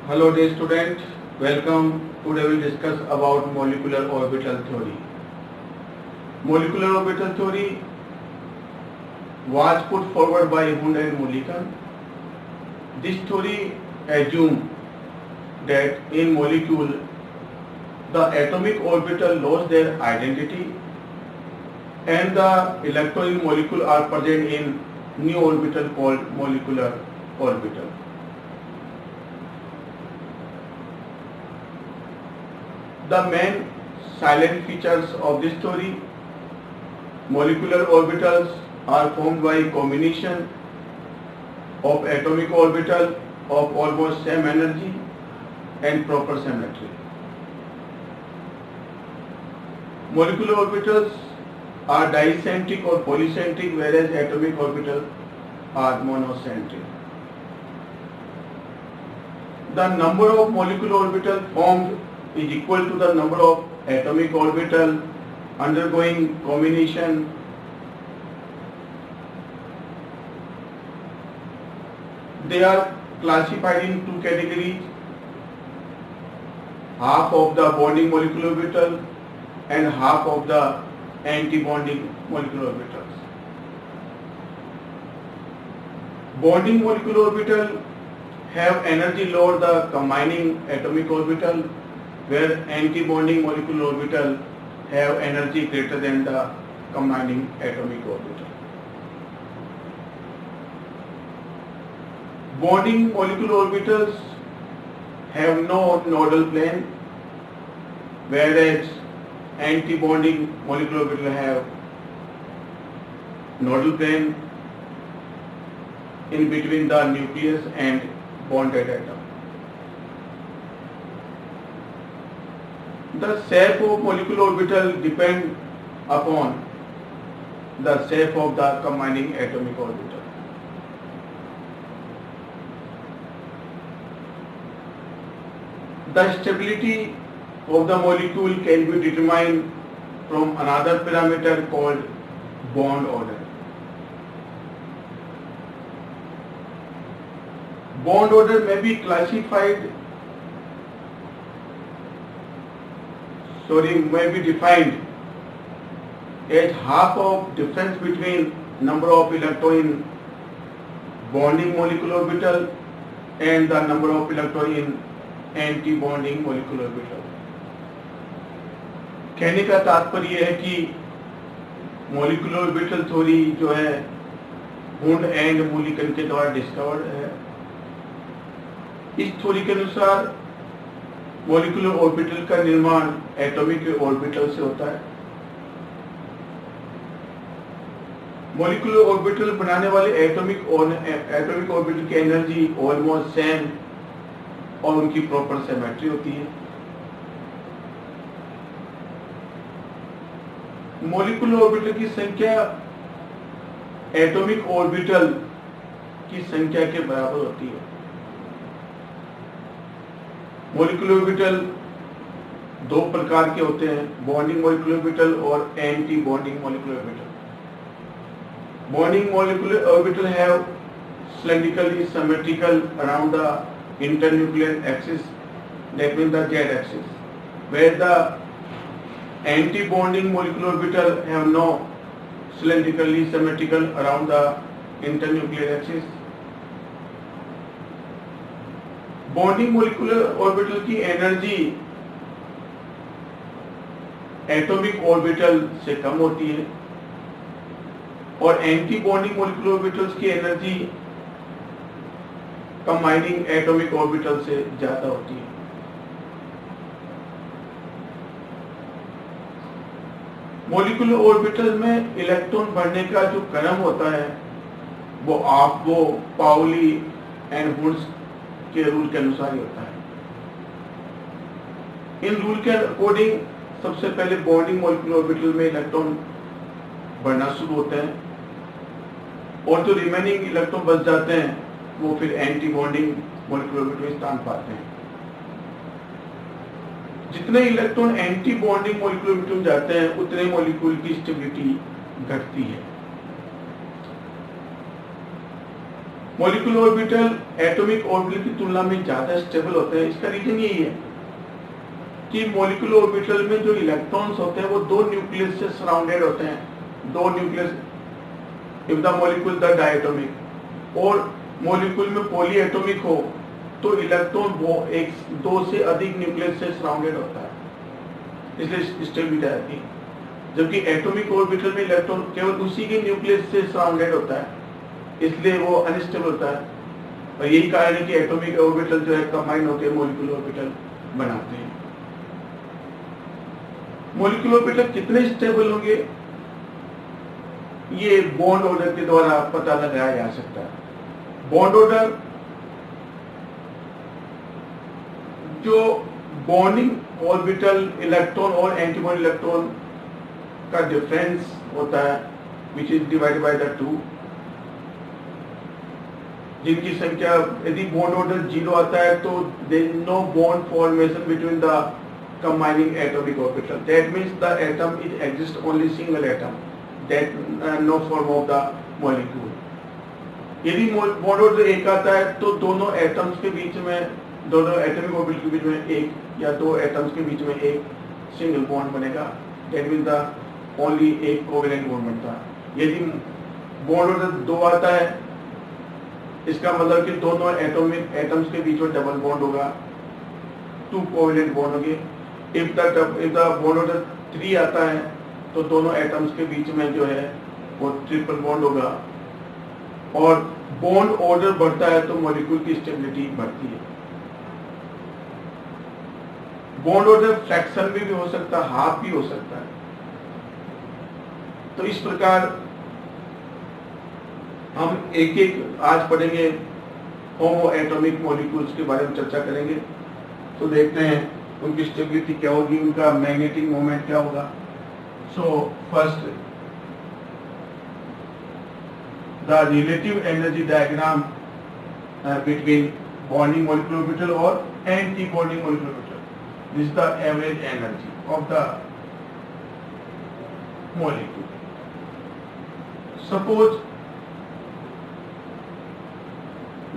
Hello dear student, welcome. Today we will discuss about molecular orbital theory. Molecular orbital theory was put forward by Hund and Mulliken. This theory assumes that in molecule the atomic orbital lost their identity and the electron in molecule are present in new orbital called molecular orbital. The main silent features of this theory: molecular orbitals are formed by combination of atomic orbital of almost same energy and proper symmetry. Molecular orbitals are dicentric or polycentric, whereas atomic orbitals are monocentric. The number of molecular orbitals formed is equal to the number of atomic orbital undergoing combination. They are classified in two categories: half of the bonding molecular orbital and half of the anti-bonding molecular orbitals. Bonding molecular orbital have energy lower the combining atomic orbital, where anti-bonding molecular orbital have energy greater than the combining atomic orbital. Bonding molecular orbitals have no nodal plane, whereas anti-bonding molecular orbital have nodal plane in between the nucleus and bonded atom. The shape of molecular orbital depend upon the shape of the combining atomic orbital. The stability of the molecule can be determined from another parameter called bond order. Bond order may be defined as half of difference between number of electron in bonding molecular orbital and the number of electron in anti-bonding molecular orbital. कहने का तात्पर्य है कि molecular orbital theory जो है Hund and Mulliken के द्वारा discovered है। इस थ्योरी के अनुसार मोलिकुलर ऑर्बिटल का निर्माण एटॉमिक ऑर्बिटल से होता है। मोलिकुलर ऑर्बिटल बनाने वाले एटॉमिक ऑर्बिटल की एनर्जी ऑलमोस्ट सेम और उनकी प्रॉपर सिमेट्री होती है। मोलिकुलर ऑर्बिटल की संख्या एटॉमिक ऑर्बिटल की संख्या के बराबर होती है। मोलिकुलर ऑर्बिटल दो प्रकार के होते हैं: बॉन्डिंग मोलिकुलर ऑर्बिटल और anti bonding molecular orbital. Bonding molecular orbital have cylindrically symmetrical around the internuclear axis, that means the Z axis, where the anti-bonding molecular orbital have no cylindrically symmetrical around the internuclear axis. Bonding molecular orbital की energy atomic orbital से कम होती है और anti bonding molecular orbitals की energy combining atomic orbital से ज्यादा होती है। मोलिकुलर ऑर्बिटल में इलेक्ट्रॉन भरने का जो क्रम होता है वो पाउली एंड हुंड्स के रूल के अनुसार ही होता है। इन रूल के अकॉर्डिंग सबसे पहले बॉन्डिंग मोलिकुलर ऑर्बिटल में इलेक्ट्रॉन बढ़ना शुरू होते हैं और जो रिमेनिंग इलेक्ट्रॉन बच जाते हैं वो फिर एंटी बॉन्डिंग मोलिकुलर ऑर्बिटल में स्थान पाते हैं। जितने electron anti bonding molecular orbital में जाते हैं उतने मोलिक्यूल की स्टेबिलिटी घटती है। मॉलिक्यूलर ऑर्बिटल एटॉमिक ऑर्बिटल की तुलना में ज्यादा स्टेबल होते हैं। इसका रीजन यही है कि मॉलिक्यूलर ऑर्बिटल में जो इलेक्ट्रॉन्स होते हैं वो दो न्यूक्लियस से सराउंडेड होते हैं। दो nucleus, if the molecule the diatomic, और मॉलिक्यूल में पॉली एटॉमिक हो तो इलेक्ट्रॉन वो एक दो से अधिक न्यूक्लियस से सराउंडेड होता है, इसलिए स्टेबिलिटी आती है। जबकि एटॉमिक ऑर्बिटल में इलेक्ट्रॉन केवल उसी के न्यूक्लियस से सराउंडेड होता है, इसलिए वो अनस्टेबल होता है। और यही कारण है कि एटॉमिक ऑर्बिटल जो है कंबाइन होकर मॉलिक्यूलर ऑर्बिटल बनाते हैं। मॉलिक्यूलर ऑर्बिटल कितने स्टेबल होंगे ये बॉन्ड ऑर्डर के द्वारा पता लगाया जा सकता है। बॉन्ड ऑर्डर जो बॉन्डिंग ऑर्बिटल इलेक्ट्रॉन और एंटीबॉन्ड इलेक्ट्रॉन का डिफरेंस होता है, which is divided by the two, जिनकी संख्या, यदि बॉन्ड ऑर्डर 0 आता है तो there is no bond formation between the combining atomic orbital. That means the atom is exist only single atom, that no form of the molecule. यदि bond order 1 आता है तो दोनों एटम्स के बीच में, दोनों एटॉमिक ऑर्बिटल के बीच में एक या दो एटम्स के बीच में एक सिंगल बॉन्ड बनेगा। That means the only एक कोवेलेंट बॉन्ड बनता है। यदि बॉन्ड ऑर्डर 2 आता है, इसका मतलब कि दोनों एटम्स के बीच में डबल बॉन्ड होगा, 2 कोवेलेंट बॉन्ड होंगे। इफ द बॉन्ड ऑर्डर 3 आता है तो दोनों एटम्स के बीच में जो है वो ट्रिपल बॉन्ड होगा। और बॉन्ड ऑर्डर बढ़ता है तो मॉलिक्यूल की स्टेबिलिटी बढ़ती है। बॉन्ड ऑर्डर फ्रैक्शन में भी हो सकता है, हाफ भी हो सकता है। तो इस प्रकार हम एक एक आज पढ़ेंगे, होमो एटॉमिक मॉलिक्यूल्स के बारे में चर्चा करेंगे। तो देखते हैं उनकी स्टेबिलिटी क्या होगी, उनका मैग्नेटिक मोमेंट क्या होगा। So first, the relative energy diagram between bonding molecular orbital और anti bonding molecular orbital. This is the average energy of the molecule. Suppose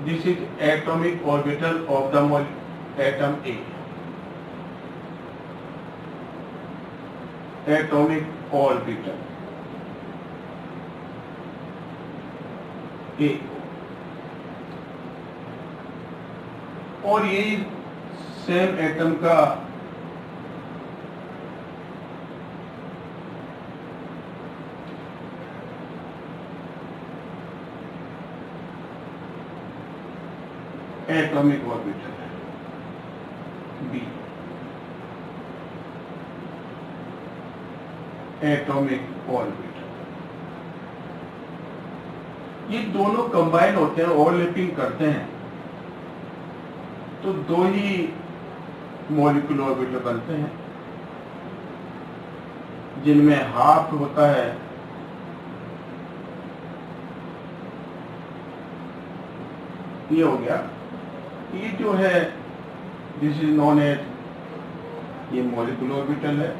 this is atomic orbital of the atom A, atomic orbital A, और ये same atom का atomic orbital है B, atomic orbital. ये दोनों combine होते हैं, overlapping करते हैं, तो दो ही मॉलिक्यूलर ऑर्बिटल बनते हैं, जिनमें हाफ होता है ये हो गया। ये जो है दिस इज नॉन एज, ये मॉलिक्यूलर ऑर्बिटल है।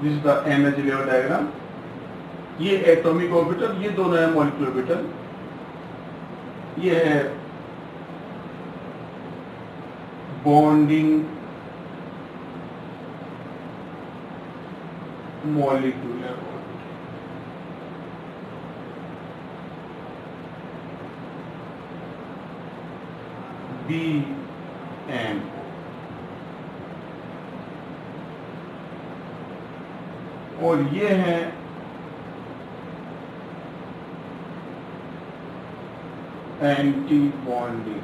This is the energy level diagram. ये एटॉमिक ऑर्बिटल, ये दोनों है मॉलिक्यूलर ऑर्बिटल। ये है bonding molecular orbital. B M, और ये है anti bonding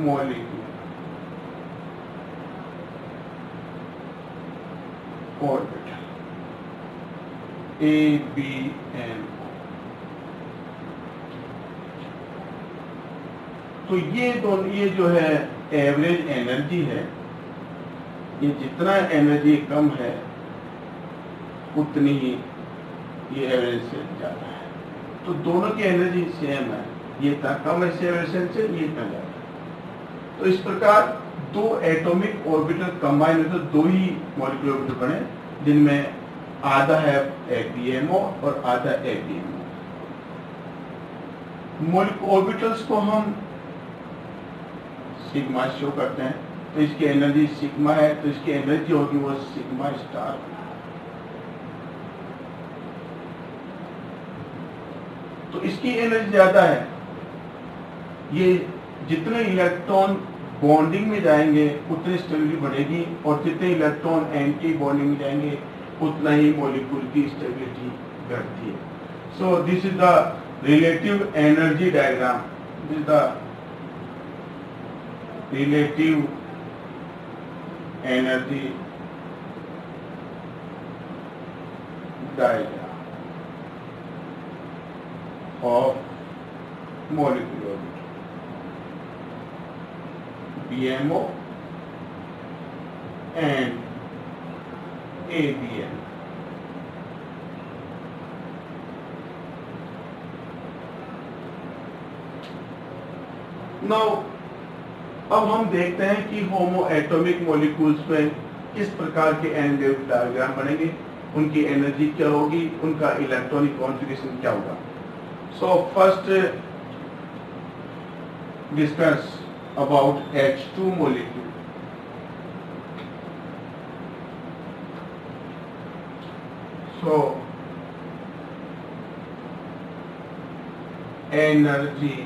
molecule orbital, A B M. तो ये दोनों, ये जो है एवरेज एनर्जी है, ये जितना एनर्जी कम है उतनी ही ये एवरेज से ज्यादा है। तो दोनों की एनर्जी सेम है, ये इतना कम एक्सेलरेशन से ये इतना ज्यादा। तो इस प्रकार दो एटॉमिक ऑर्बिटल कंबाइन होते दो ही मॉलिक्यूलर ऑर्बिटल बने, जिनमें आधा है APMO और आधा APMO। ऑर्बिटल्स को हम सिग्मा शो करते हैं, तो इसकी एनर्जी सिग्मा है, तो इसकी एनर्जी होगी वो सिग्मा स्टार। तो इसकी एनर्जी ज्यादा है। ये जितने इलेक्ट्रॉन बॉन्डिंग में जाएंगे उतनी स्टेबिलिटी बढ़ेगी, और जितने इलेक्ट्रॉन एंटी बॉन्डिंग में जाएंगे उतना ही मॉलिक्यूल की स्टेबिलिटी बढ़ती है। So this is the relative energy diagram. This is the relative energy diagram of molecular orbital, BMO and ABM. Now, अब हम देखते हैं कि होमो एटॉमिक मॉलिक्यूल्स में किस प्रकार के एनर्जी डायग्राम बनेंगे, उनकी एनर्जी क्या होगी, उनका इलेक्ट्रॉनिक कॉन्फ़िगरेशन क्या होगा। So first discuss about H2 molecule. So energy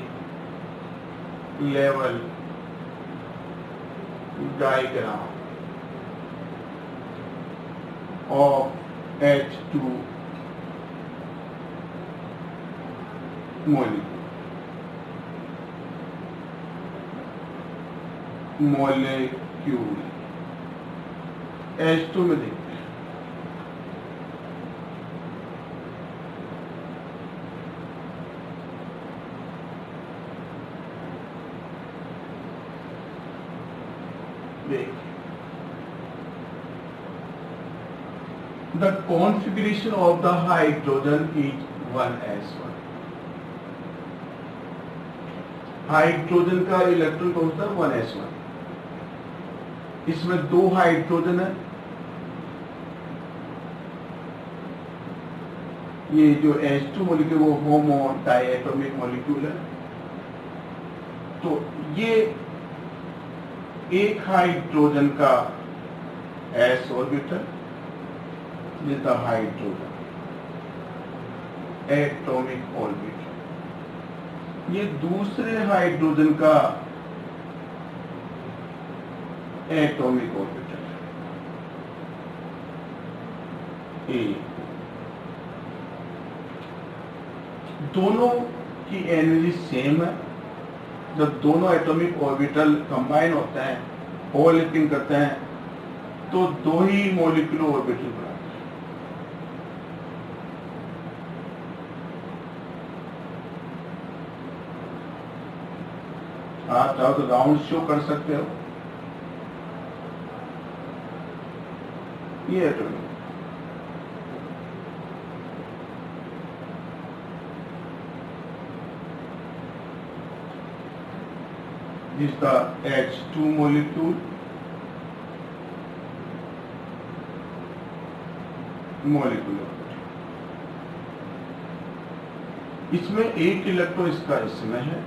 level diagram of H2 molecule H2 में देखते हैं। The configuration of the hydrogen is 1s1। Hydrogen का इलेक्ट्रॉन कौन सा 1s1। इसमें दो हाइड्रोजन है, ये जो H2 मॉलिक्यूल वो होमो डायटोमिक मॉलिक्यूल है। तो ये एक हाइड्रोजन का s ऑर्बिटल, जिसका हाइड्रोजन एटॉमिक ऑर्बिटल, ये दूसरे हाइड्रोजन का एटॉमिक ऑर्बिटल ए। दोनों की एनर्जी सेम है। जब दोनों एटॉमिक ऑर्बिटल कंबाइन होते हैं, ओवरलैपिंग करते हैं, तो दो ही मॉलिक्यूलर ऑर्बिटल बनाते हैं। आप चाहो तो राउंड शो कर सकते हो। ये एटॉमिक जिसका H2 मॉलिक्यूल इसमें एक इलेक्ट्रॉन इसका इसमें है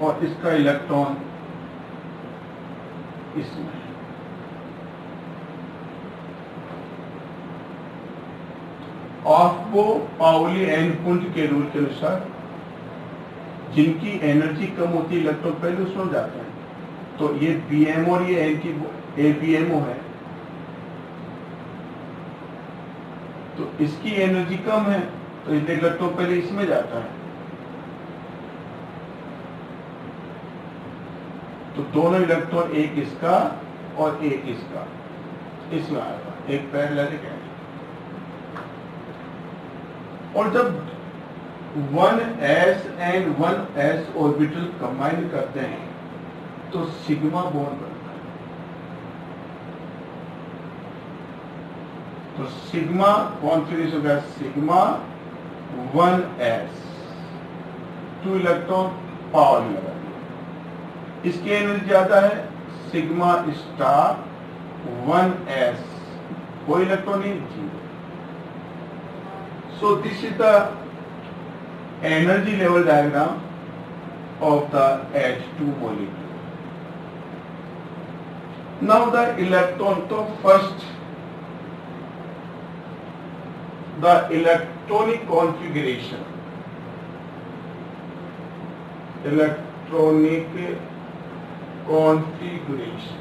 और इसका इलेक्ट्रॉन इसमें है। ऑफ्बो पाउली एंड कुंट के रूल के अनुसार जिनकी एनर्जी कम होती है इलेक्ट्रॉन पहले उसमें जाते हैं। तो ये BMO और ये APMO है, तो इसकी एनर्जी कम है तो इसलिए इलेक्ट्रॉन पहले इसमें जाता है। तो दोनों इलेक्ट्रॉन, एक इसका और एक इसका, इसमें आएगा, एक पैरेलल है। और जब 1s and 1s orbital combine करते हैं तो सिग्मा बॉन्ड बनता है। तो सिग्मा कॉन्फिगरेशन का सिग्मा 1s 2 इलेक्ट्रॉन पावर में लगा दिया। इसकी एनर्जी ज्यादा है सिग्मा स्टार 1s, कोई इलेक्ट्रॉन नहीं, zero. So this is the energy level diagram of the H2 molecule. Now the electron, so first the electronic configuration, electronic configuration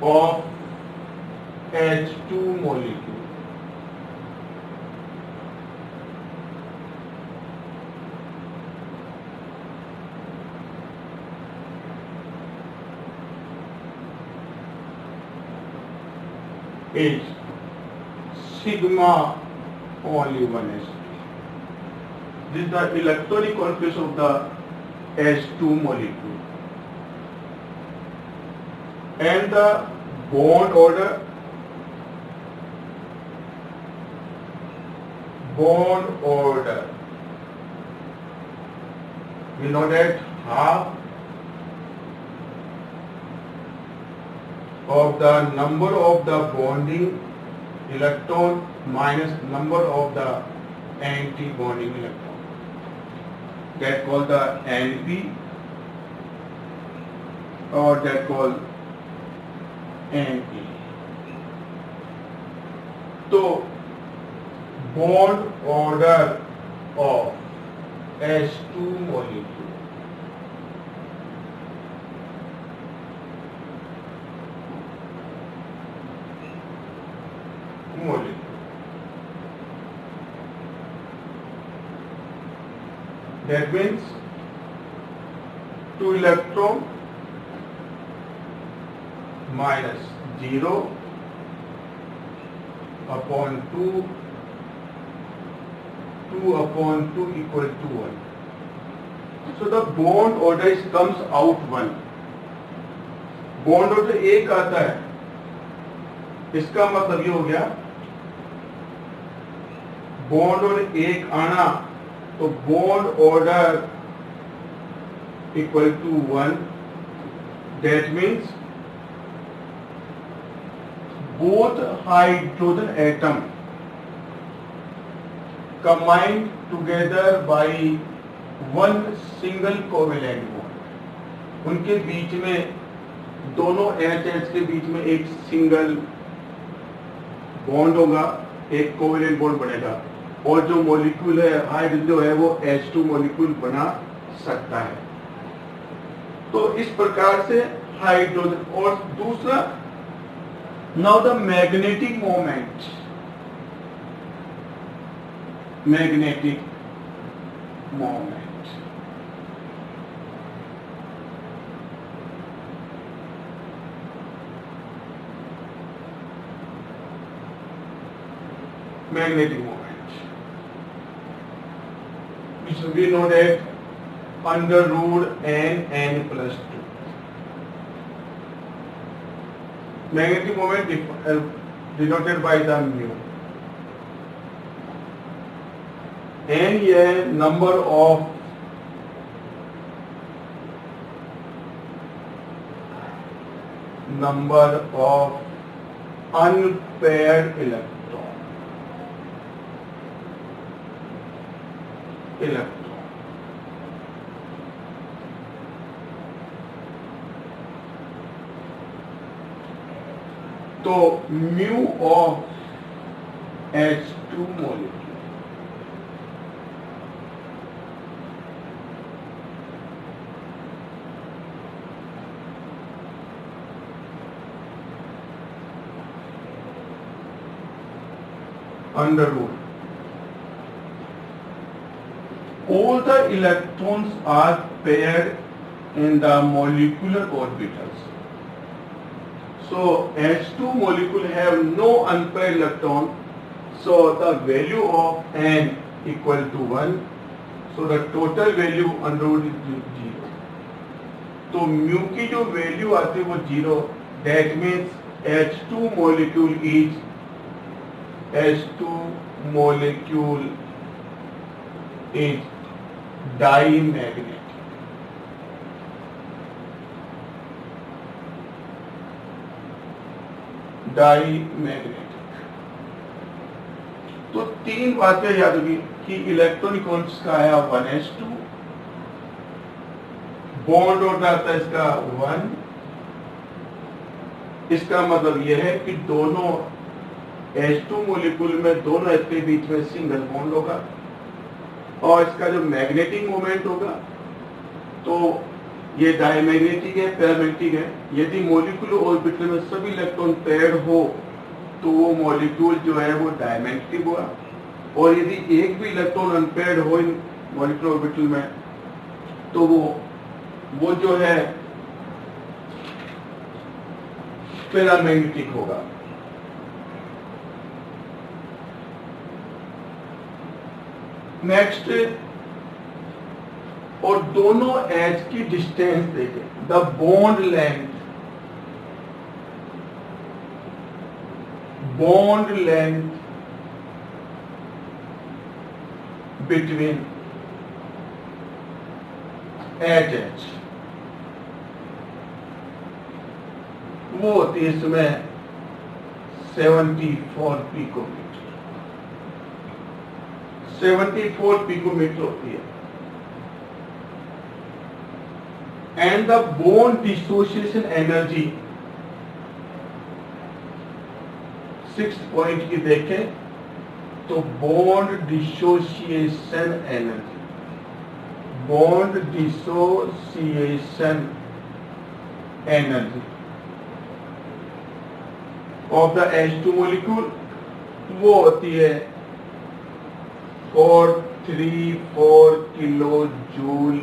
of H2 molecule. Is sigma only 1s2. This is the electronic configuration of the H2 molecule. And the bond order we know that half of the number of the bonding electron minus number of the anti-bonding electron. That called the NP or that called NP. So bond order of H2 molecule. That means 2 electron minus 0 upon 2, 2 upon 2 equal to 1. So the bond order comes out 1. Bond order 1 आता है, इसका मतलब ये हो गया bond order 1 आना, तो bond order equal to 1. That means both hydrogen atom combined together by one single covalent bond. उनके बीच में दोनों एच के बीच में एक सिंगल बॉन्ड होगा, एक कोवेलेंट बॉन्ड बनेगा और जो मॉलिक्यूल है हाइड्रोजन जो है वो H2 मॉलिक्यूल बना सकता है. तो इस प्रकार से हाइड्रोजन. और दूसरा, now the magnetic moment, magnetic moment magnetic moment, which we know that under root n plus 2. Magnetic moment denoted by the mu. n ये number of unpaired electrons. तो mu of H2 molecule under root. All the electrons are paired in the molecular orbitals. So H2 molecule have no unpaired electron. So the value of n equal to 1. So the total value under root is 0. तो mu की जो value आती है वो 0. That means H2 molecule is H2 molecule is diamagnetic. Diamagnetic. तो तीन बातें याद होगी कि इलेक्ट्रॉन कौन सा आया 1s2, बॉन्ड ऑर्डर आता है इसका 1। इसका मतलब यह है कि दोनों H2 मॉलिक्यूल में दोनों H के बीच में सिंगल बॉन्ड होगा, और इसका जो मैग्नेटिक मोमेंट होगा तो ये डायमैग्नेटिक है, पैरामैग्नेटिक है। यदि मॉलिक्यूलर ऑर्बिटल में सभी इलेक्ट्रॉन पेयर्ड हो तो वो मॉलिक्यूल जो है वो डायमैग्नेटिक हुआ, और यदि एक भी इलेक्ट्रॉन अनपेयर्ड हो इन मॉलिक्यूलर ऑर्बिटल में तो वो जो है पैरामैग्नेटिक होगा। नेक्स्ट, और दोनों एज की डिस्टेंस देखें, the bond length between H वो होती है इसमें 74 पिकोमीटर। 74 पिकोमीटर होती है। And the bond dissociation energy 6 point की देखें तो bond dissociation energy of the H2 molecule वो होती है 434 किलो जूल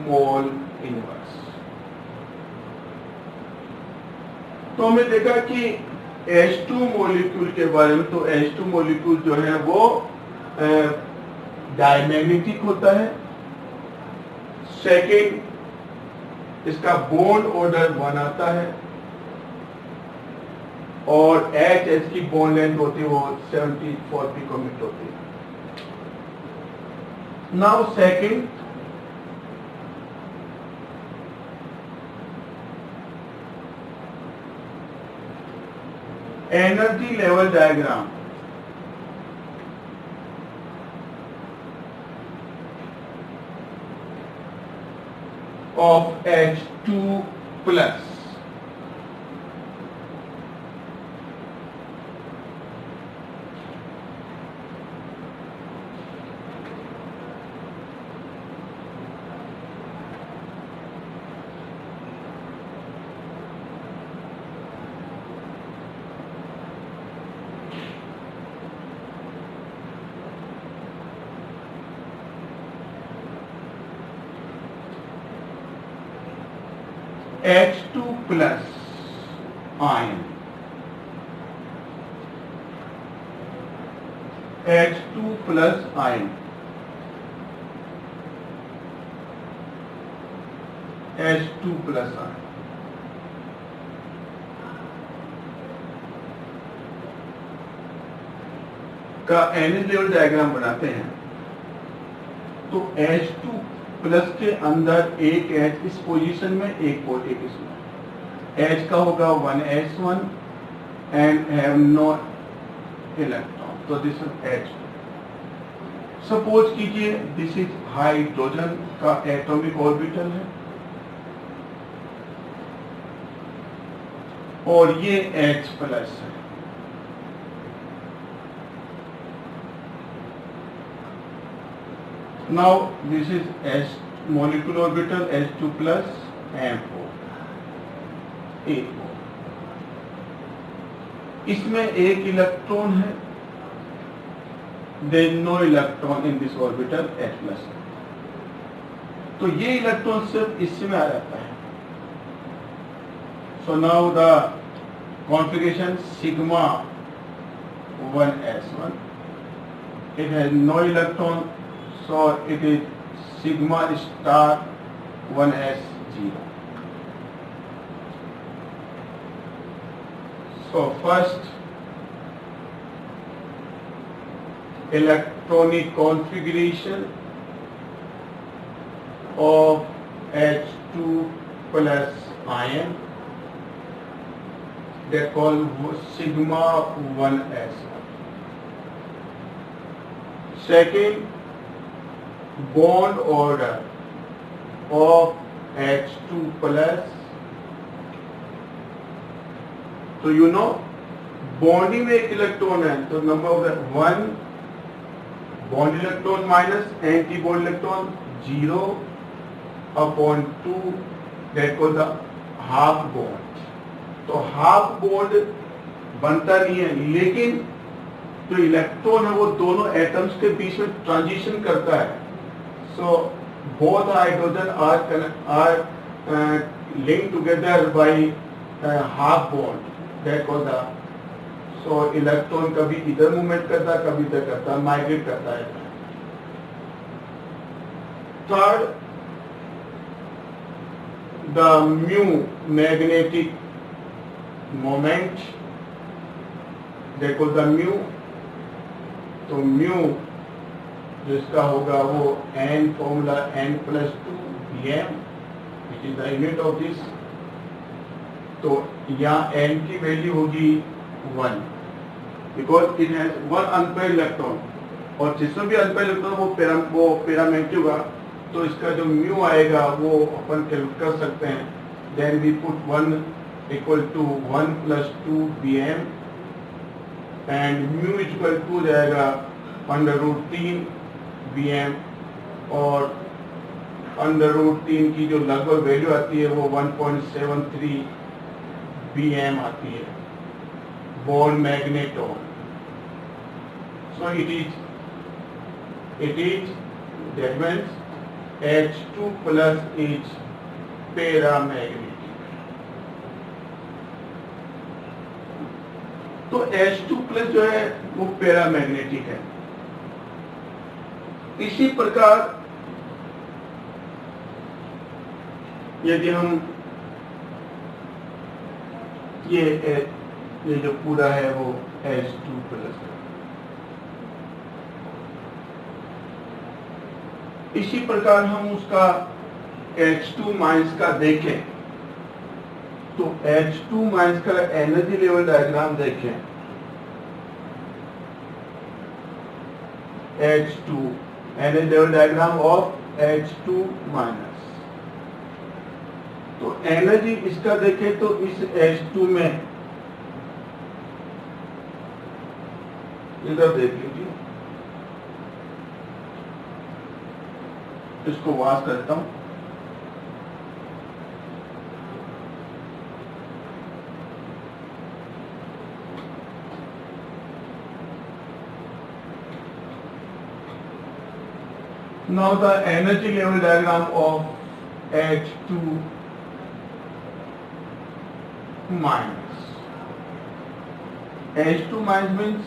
मोल इनवर्स। तो हमने देखा कि H2 मॉलिक्यूल के बारे में, तो H2 मॉलिक्यूल जो है वो डायमैग्नेटिक होता है। सेकेंड, इसका बॉन्ड ऑर्डर 1 आता है, और H की बॉन्ड लेंथ होती है वो 74 पिकोमीटर होती है। Now second, energy level diagram of H2 plus. H2 plus ion, H2 plus ion, H2 plus ion का एनर्जी लेवल डायग्राम बनाते हैं। तो H2 प्लस के अंदर एक H इस पोजीशन में, एक इसमें H का होगा 1s1 and have no electron, तो दिस इज H। सपोज कीजिए दिस इज हाइड्रोजन का एटॉमिक ऑर्बिटल है, और ये H प्लस है। Now this is H molecular orbital H2 plus M4 A4। इसमें एक इलेक्ट्रॉन है, there is no electron in this orbital H plus। तो ये इलेक्ट्रॉन सिर्फ इसमें आ जाता है। So now the configuration sigma 1s1, it has no electron, so it is sigma star 1s0। So first electronic configuration of H2 plus ion, they call sigma 1s. Second, bond order of H2 plus. तो you know bonding में एक electron है, तो number of the 1 bond electron minus anti bond electron 0/2, that called the half bond. तो half bond बनता नहीं है, लेकिन जो इलेक्ट्रॉन है वो दोनों एटम्स के बीच में ट्रांजिशन करता है. So both hydrogen are link together by half bond, that called the. So electron कभी इधर मूवमेंट करता है, कभी इधर करता है, माइग्रेट करता है. Third, the mu magnetic moment, that called the mu. तो म्यू जिसका होगा वो n formula n+2 Bm, which is the unit of this. तो यहाँ n की वैल्यू होगी 1, because it has one unpaired electron, और जिसमें भी अनपेयर्ड इलेक्ट्रॉन वो पैरामेट्रिक होगा. तो इसका जो म्यू आएगा वो अपन कैलकुलेट कर सकते हैं. Then we put 1 equal to 1+2 Bm, and mu equal to जाएगा √3 Bm, और √3 की जो लगभग वैल्यू आती है वो 1.73 Bm आती है. Bond magneton. So it is that means H2 plus is paramagnetic. तो H2 plus जो है वो पैरामैग्नेटिक है. इसी प्रकार यदि हम ये जो पूरा है वो H2 plus है. इसी प्रकार हम उसका H2 माइनस का देखें, तो H2 माइनस का एनर्जी लेवल डायग्राम देखें. H2 energy level diagram of H2 minus. तो एनर्जी इसका देखें तो इस H2 में इधर देख लीजिए, इसको वाश करता हूं. Now the energy level diagram of H2 minus. H2 minus means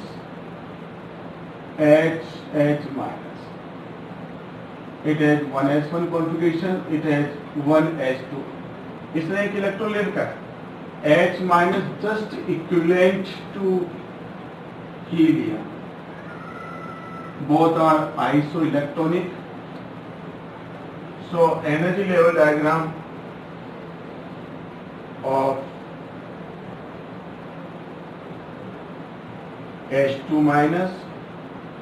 H minus. It has 1s1 configuration, it has 1s2. इसने एक इलेक्ट्रॉन ले रखा है. H minus just equivalent to helium. Both are isoelectronic. So energy level diagram of H2 minus.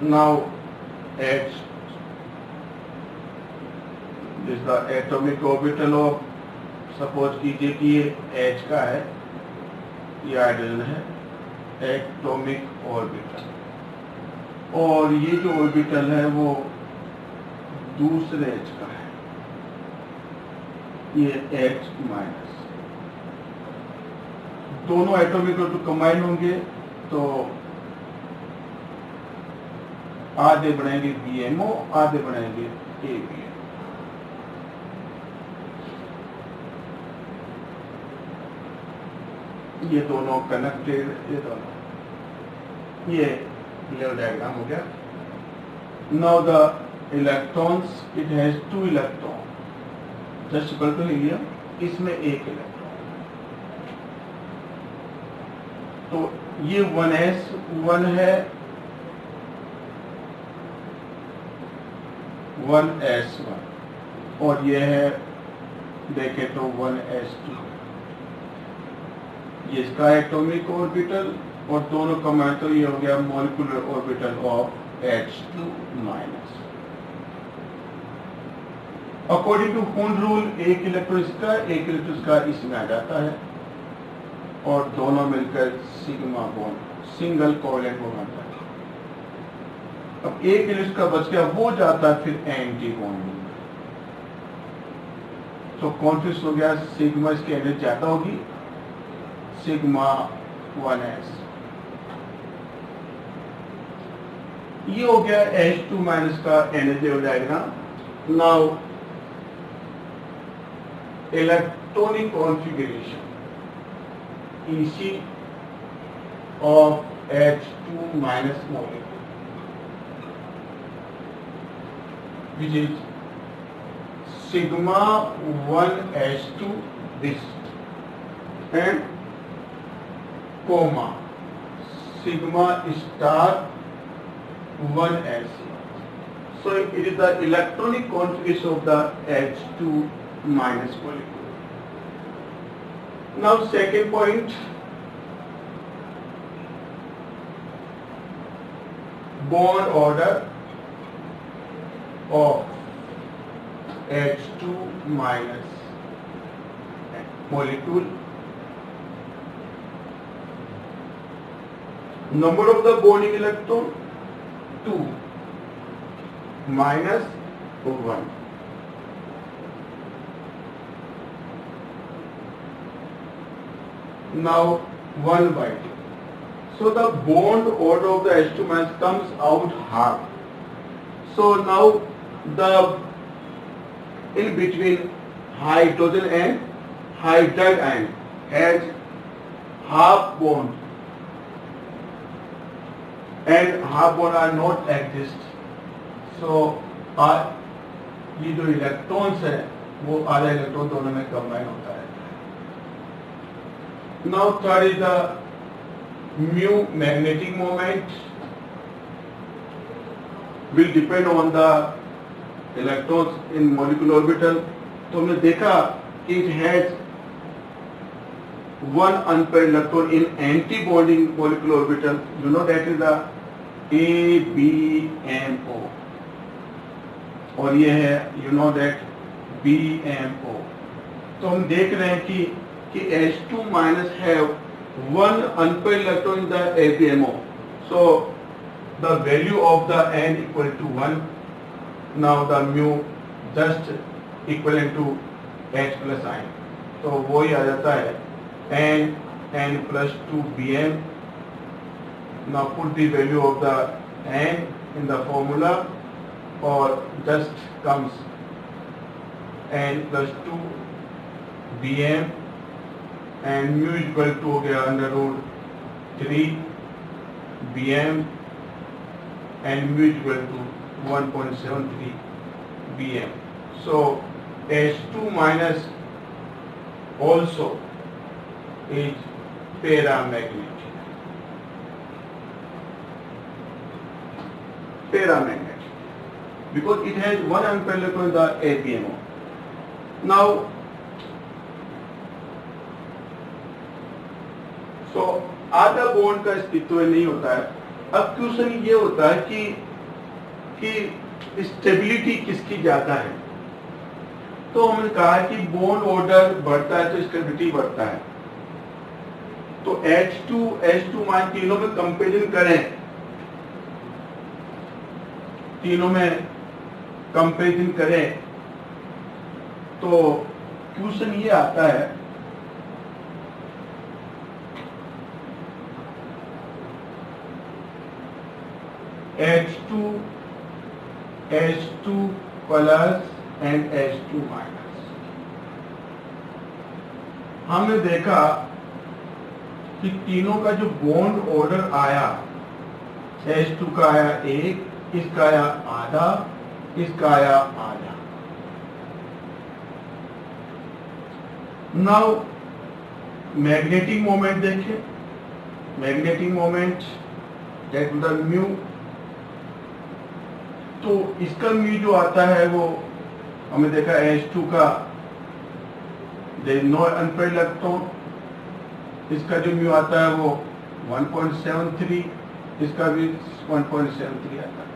Now H is the atomic orbital of, suppose कीजिए कि ये H का है, ये हाइड्रोजन है, एटॉमिक ऑर्बिटल, और ये जो ऑर्बिटल है वो दूसरे H का है, ये H माइनस. दोनों एटॉमिक ऑर्बिटल कंबाइन होंगे तो आधे बनाएंगे BMO, आधे बनाएंगे ABM. ये दोनों कनेक्टेड, ये दोनों, ये लेवल डायग्राम हो गया. Now the electrons, it has 2 electron just equal to helium, इसमें एक इलेक्ट्रॉन. तो ये 1s1 है, 1s1 और ये है देखें तो 1s2, ये इसका एटॉमिक ऑर्बिटल और दोनों कमाए तो ये हो गया molecular orbital of H2 minus. According to Hund rule एक इलेक्ट्रॉन इसका एक इलेक्ट्रॉन इसका इसमें आ जाता है और दोनों मिलकर sigma bond single covalent bond बनता है। अब एक इलेक्ट्रॉन का बच गया वो जाता है फिर एंटी बॉन्ड में, तो कॉन्फ्लिक्ट हो गया सिग्मा इसकी एनर्जी ज्यादा होगी सिग्मा 1s। ये हो गया H2 माइनस का energy diagram. Now electronic configuration EC of H2 minus molecule, which is sigma 1H2 this and comma sigma star 1S. So it is the electronic configuration of the H2 minus molecule. Now second point, bond order of H2 minus molecule. Number of the bonding electron 2 minus 1. Now 1 by 2. So the bond order of the H2 minus comes out half. So now the in between hydrogen and hydride ion has half bond and half bond are not exist. So ये जो electrons है वो आधा electron दोनों में combine होता है। Now third is the mu magnetic moment will depend on the electrons in molecular orbital. तो हमने देखा it has one unpaired electron in anti-bonding molecular orbital. You know that is the ABMO और ये है you know that BMO। तो हम देख रहे हैं कि H2 minus have one unpaired electron in the ABMO. So the value of the N equal to 1. Now the mu just equivalent to H plus I. तो वो ही आ जाता है N plus 2 BM. Now put the value of the N in the formula or just comes N plus 2 BM and mu equal to हो गया under root 3 BM and mu equal to 1.73 BM. So H2 minus also is paramagnetic. Because it has one unpaired electron in the ABMO. Now तो आधा bond का अस्तित्व नहीं होता है। अब क्वेश्चन ये होता है कि स्टेबिलिटी किसकी ज्यादा है। तो हमने कहा कि बॉन्ड ऑर्डर बढ़ता है तो स्टेबिलिटी बढ़ता है। तो H2 मान तीनों में कंपेरिजन करें, तो क्वेश्चन ये आता है H2 plus and H2 minus. हमने देखा कि तीनों का जो बॉन्ड ऑर्डर आया, H2 का आया 1, इसका आया आधा, इसका आया आधा। नाउ मैग्नेटिक मोमेंट देखें, magnetic moment that the mu. तो इसका म्यू जो आता है वो हमने देखा H2 का नो अनपेयर्ड इलेक्ट्रॉन, इसका जो म्यू आता है वो 1.73, इसका भी 1.73 आता है।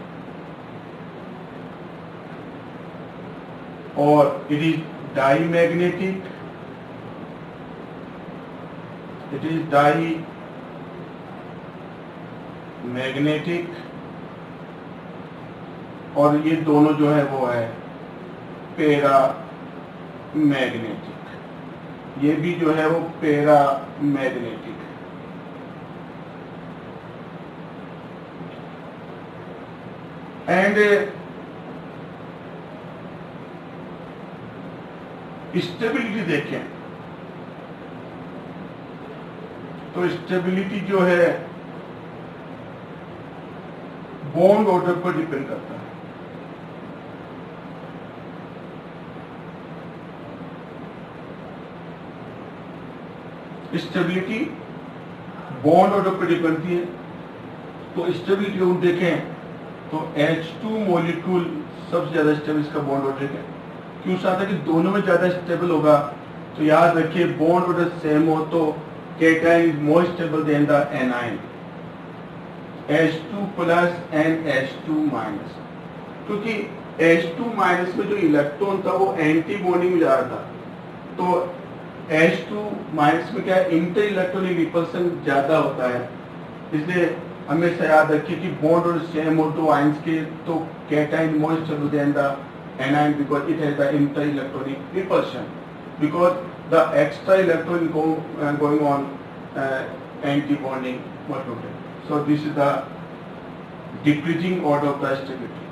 और it is diamagnetic, it is diamagnetic, और ये दोनों जो है वो है पैरा मैग्नेटिक, ये भी जो है वो पैरा मैग्नेटिक। एंड स्टेबिलिटी देखें तो स्टेबिलिटी जो है बॉन्ड ऑर्डर पर डिपेंड करता है। स्टेबिलिटी बॉन्ड ऑर्डर पर डिपेंड करती है। तो स्टेबिलिटी हम देखें तो H2 मॉलिक्यूल सबसे ज्यादा स्टेबल, इसका बॉन्ड ऑर्डर है। क्यों सा था कि दोनों में ज्यादा स्टेबल होगा, तो याद रखिए बॉन्ड ऑर्डर सेम हो तो cation is more stable then the anion, H2 plus and H2 minus. क्योंकि H2 माइनस में जो इलेक्ट्रॉन था वो एंटी बॉन्डिंग में जा रहा था, तो H2 माइनस में क्या है, इंटर इलेक्ट्रॉनिक रिपल्सन ज्यादा होता है। इसलिए हमेशा याद रखिए कि बॉन्ड और सेम हो तो आयंस के, तो cation more stable then the anion because it has the inter-electronic repulsion, because the extra electron going on anti-bonding molecule. So this is the decreasing order of the stability.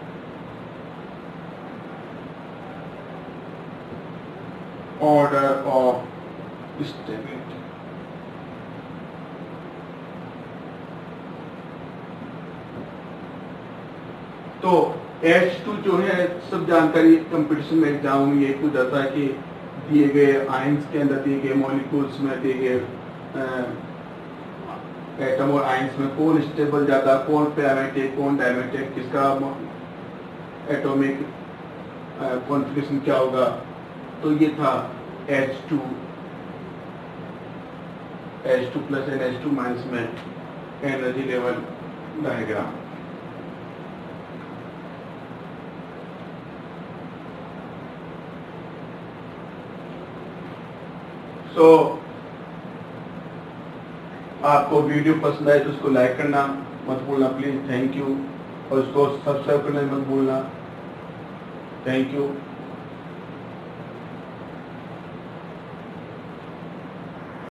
Order of stability. तो H2 जो है सब जानकारी competition में exam में ये पूछ जाता है कि दिए गए आयंस के अंदर, दिए गए मॉलिक्यूल्स में, दिए गए एटम और आयंस में कौन स्टेबल ज्यादा, कौन पैरामेट्रिक, कौन डायमेट्रिक, किसका एटॉमिक कॉन्फ़िगरेशन क्या होगा। तो ये था H2 plus and H2 minus में एनर्जी लेवल डायग्राम। तो आपको वीडियो पसंद आए तो उसको लाइक करना मत भूलना प्लीज, थैंक यू। और उसको सब्सक्राइब करना मत भूलना, थैंक यू।